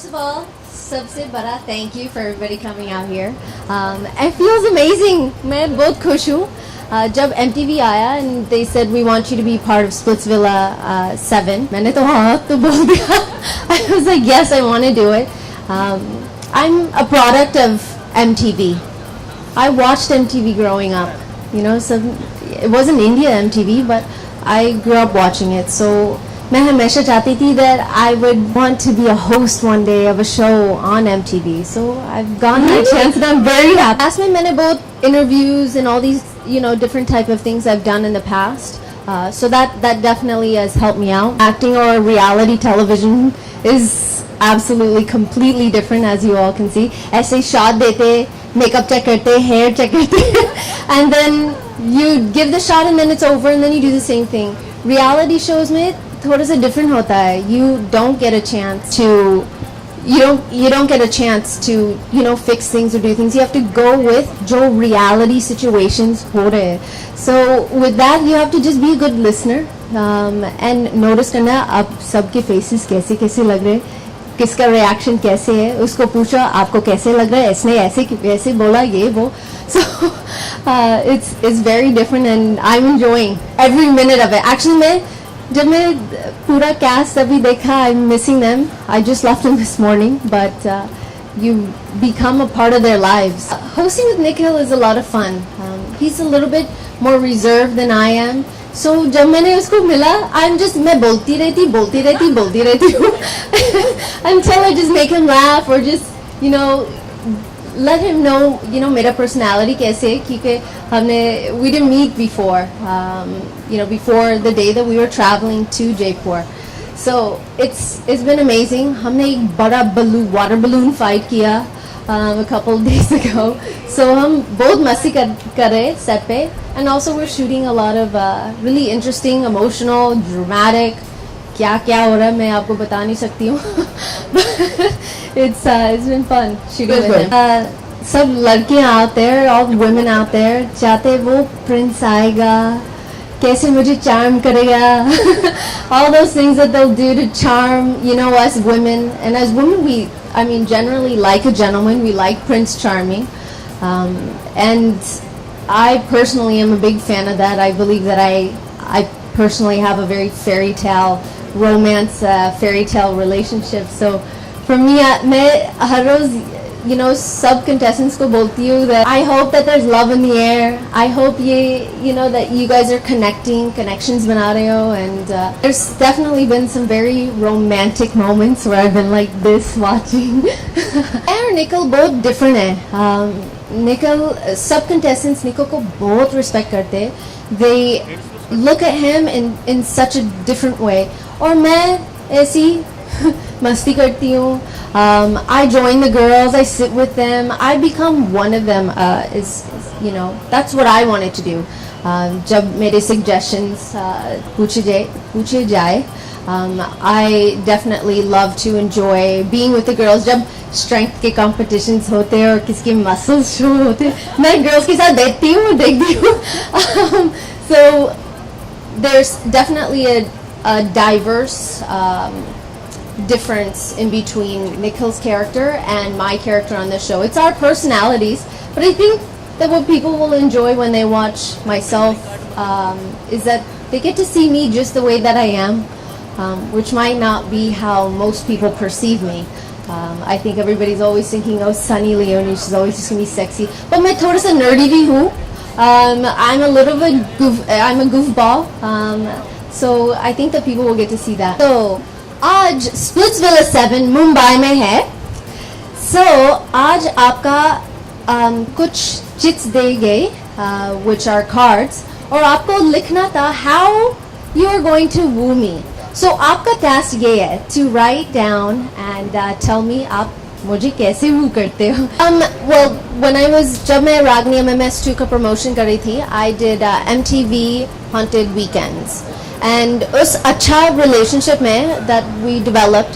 of all, सबसे बड़ा thank you for everybody coming out here. It feels amazing. मैं बहुत खुश हूँ. जब MTV आया and they said we want you to be part of Splitsvilla 7. मैंने तो हाँ तो बोल दिया. I was like yes, I want to do it. I'm a product of MTV. I watched MTV growing up. You know, so it wasn't India MTV, but I grew up watching it. So मैं हमेशा चाहती थी that I would want to be a host one day of a show on MTV. So I've gotten that chance and I'm very happy. Last में मैंने बहुत interviews and all these, you know, different type of things I've done in the past. So that definitely has helped me out. Acting or reality television is absolutely completely different, as you all can see. ऐसे shot देते, makeup check करते, hair check करते, and then you give the shot and then it's over and then you do the same thing. Reality shows में थोड़ा सा different होता है. You don't get a chance to you know fix things or do things. You have to go with जो reality situations हो रहे हैं. So with that you have to just be a good listener and notice करना अब सबके faces कैसे कैसे लग रहे हैं, किसका reaction कैसे है, उसको पूछा आपको कैसे लग रहा है, इसने ऐसे बोला ये वो. So it's very different and I'm enjoying every minute of it. Actually जब मैं पूरा cast अभी देखा, I'm missing them. I just left them this morning, but you become a part of their lives. Hosting with Nikhil is a lot of fun. He's a little bit more reserved than I am. So जब मैंने उसको मिला, मैं बोलती रहती हूँ until I just make him laugh or just, you know, let him know, you know, मेरा personality कैसे है, क्योंकि we didn't meet before, you know, before the day that we were traveling to Jaipur. So it's been amazing. हमने एक बड़ा water balloon fight किया a couple of days ago. So हम बहुत मस्ती कर रहे set पे, and also we're shooting a lot of really interesting, emotional, dramatic. क्या हो रहा है मैं आपको बता नहीं सकती हूँ. It's been fun shooting with him. सब लड़कियाँ out there, all women out there चाहते वो prince आएगा, कैसे मुझे charm करेगा. All those things that they'll do to charm, you know, us women. And as women, I mean, generally like a gentleman. We like Prince Charming. And I personally am a big fan of that. I believe that I personally have a very fairy tale romance, fairy tale relationship. So for me, मैं हर रोज, you know, sub contestants को बोलती हूँ that I hope that there's love in the air. I hope you know, that you guys are connections बना रहे हो. And there's definitely been some very romantic moments where I've been like this watching. और Nikhil बहुत different है. Nikhil, sub contestants Nikhil को बहुत respect करते हैं. They look at him in such a different way. और मैं ऐसी मस्ती करती हूँ. I join the girls, I sit with them, I become one of them. You know, that's what I wanted to do. जब मेरे suggestions पूछे जाए, I definitely love to enjoy being with the girls. जब strength के competitions होते हैं और किसके muscles show होते हैं, मैं girls के साथ देखती हूँ. So there's definitely a diverse difference in between Nikhil's character and my character on the show. It's our personalities, but I think that what people will enjoy when they watch myself is that they get to see me just the way that I am, which might not be how most people perceive me. I think everybody's always thinking, oh, Sunny Leone, she's always just gonna be sexy. But मैं थोड़ा सा nerdy भी हूँ. I'm a little bit I'm a goofball. So I think that people will get to see that. So आज Splitsvilla 7 Mumbai में है. So आज आपका कुछ चिट्स दे गए, which are cards, और आपको लिखना था how you are going to woo me. So आपका task ये है to write down and tell me आप मुझे कैसे woo करते हो. Well, जब मैं रागनी MMS 2 का promotion कर रही थी, I did MTV Haunted Weekends. And उस अच्छा relationship में that we developed,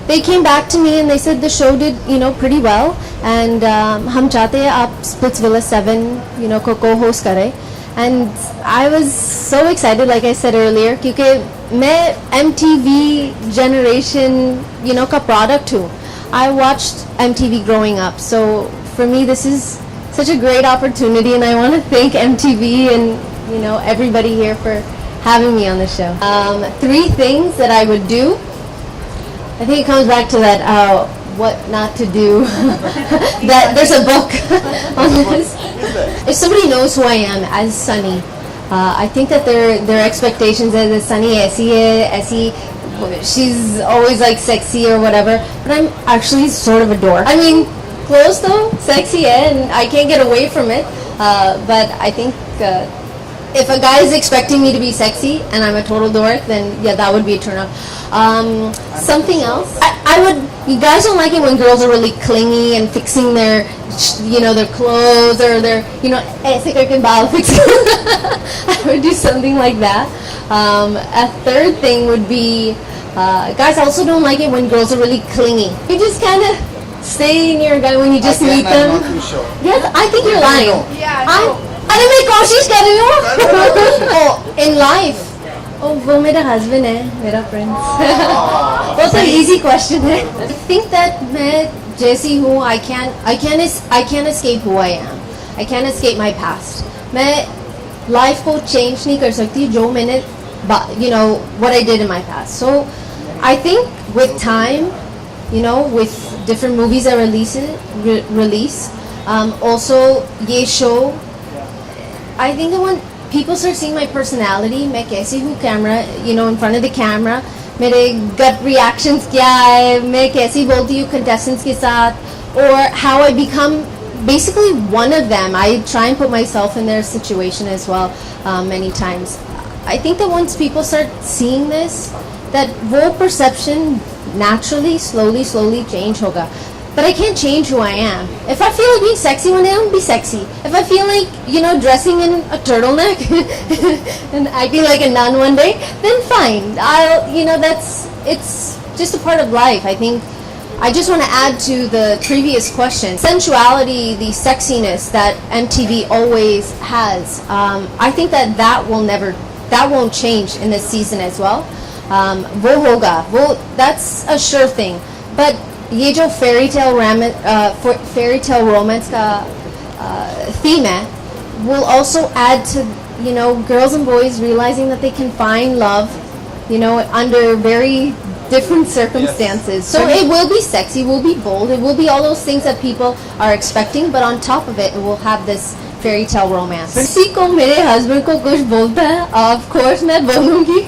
they came back to me and they said the show did, you know, pretty well. And हम चाहते हैं आप Splitsvilla 7, you know, को co-host करें. And I was so excited, like I said earlier, क्योंकि मैं MTV generation, you know, का product हूँ. I watched MTV growing up, so for me this is such a great opportunity, and I want to thank MTV and everybody here for having me on the show. 3 things that I would do. I think it comes back to that what not to do. That there's a book on this. If somebody knows who I am as Sunny, I think that their expectations are that Sunny aisi hai, aisi, she's always like sexy or whatever, but I'm actually sort of a dork. I mean, clothes though, sexy hai, and I can't get away from it, but I think if a guy is expecting me to be sexy and I'm a total dork, then yeah, that would be a turn off. Something else, you guys don't like it when girls are really clingy and fixing their clothes or their aise karke baal fix. I would do something like that. A third thing would be, guys also don't like it when girls are really clingy. You just kind of stay in your guy when you just meet them. I'm not too sure. Yes, I think you're lying. Yeah, I know. अरे मैं कोशिश कर रही हूँ. Oh, in life. Oh, वो मेरा husband है, मेरा prince. That's an easy question है. I think that मैं जैसी हूँ, I can't escape who I am. I can't escape my past. मैं life को change नहीं कर सकती जो मैंने, what I did in my past. So, I think with time, with different movies I release, also ये show, I think that when people start seeing my personality, मैं कैसी हूँ camera, in front of the camera, मेरे gut reactions क्या है, मैं कैसी बोलती हूँ contestants के साथ, or how I become basically one of them. I try and put myself in their situation as well many times. I think that once people start seeing this, that वो perception naturally, slowly change होगा. But I can't change who I am. If I feel like being sexy one day, I'll be sexy. If I feel like, dressing in a turtleneck and acting like a nun one day, then fine. It's just a part of life. I think I just want to add to the previous question. Sensuality, the sexiness that MTV always has, I think that won't change in this season as well. वो होगा, that's a sure thing. But ये जो fairy tale romance का theme है, will also add to girls and boys realizing that they can find love under very different circumstances. So it will be sexy, it will be bold, it will be all those things that people are expecting, but on top of it, it will have this fairy tale romance. किसी को मेरे husband को कुछ बोलता है, of course मैं बोलूँगी.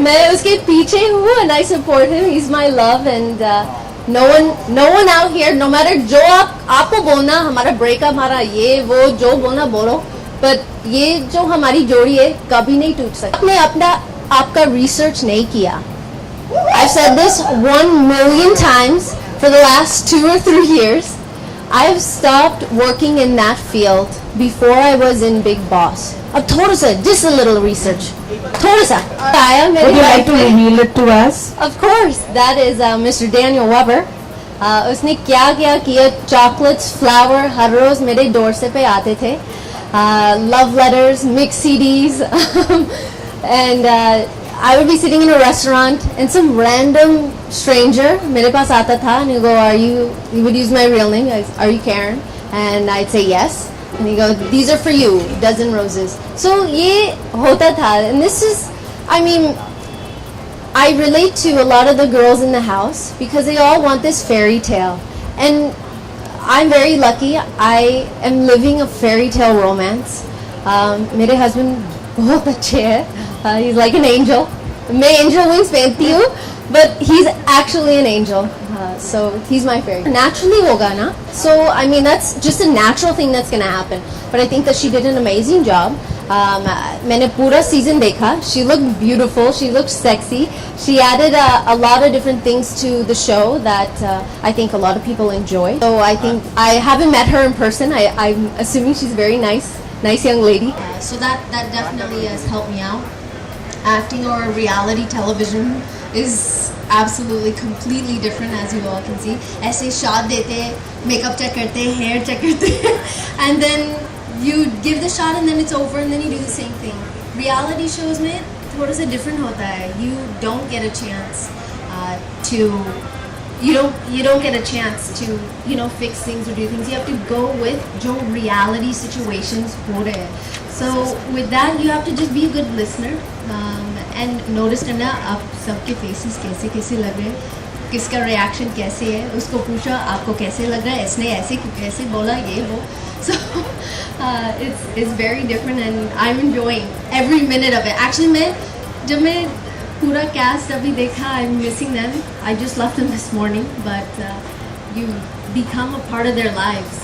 मैं उसके पीछे हूँ and I support him. He's my love, and no one out here, no matter जो आपको बोलना, हमारा breakup, हमारा ये वो जो बोलना बोलो, but ये जो हमारी जोड़ी है कभी नहीं टूट सकती. आपने आपका research नहीं किया. I've said this 1 million times for the last 2 or 3 years. I've stopped working in that field before I was in Big Boss. अब थोड़ा सा, just a little research. थोड़ा सा. Would you like to reveal it to us? Of course, that is Mr. Daniel Weber. उसने क्या किया, chocolates, flour, हर रोज मेरे doorstep पे आते थे. Love letters, mixed CDs, and I would be sitting in a restaurant and some random stranger मेरे पास आता था and he'd go, he would use my real name, are you Karen? And I'd say yes. And he'd go, these are for you, dozen roses. So ये होता था, and this is, I relate to a lot of the girls in the house because they all want this fairy tale. And I'm very lucky, I am living a fairy tale romance. मेरे husband बहुत अच्छे हैं. He's like an angel. मैं angel wings पहनती हूँ, but he's actually an angel. So he's my fairy. Naturally होगा ना. So that's just a natural thing that's gonna happen. But I think that she did an amazing job. मैंने पूरा season देखा. She looked beautiful. She looked sexy. She added a lot of different things to the show that I think a lot of people enjoy. So I think I haven't met her in person. I'm assuming she's very nice young lady. So that definitely has helped me out. Acting or reality television is absolutely completely different, as you all can see. ऐसे shot देते, makeup check करते, hair check करते, and then you give the shot and then it's over and then you do the same thing. Reality shows में थोड़ा सा different होता है. You don't get a chance to you don't get a chance to fix things or do things. You have to go with जो reality situations हो रहे हैं. So with that you have to just be a good listener and notice करना आप सबके faces कैसे कैसे लग रहे हैं, किसका reaction कैसे है, उसको पूछा आपको कैसे लग रहा है, इसने ऐसे कैसे बोला ये वो. So it's very different and I'm enjoying every minute of it. Actually जब मैं पूरा cast अभी देखा, I'm missing them. I just left them this morning, but you become a part of their lives.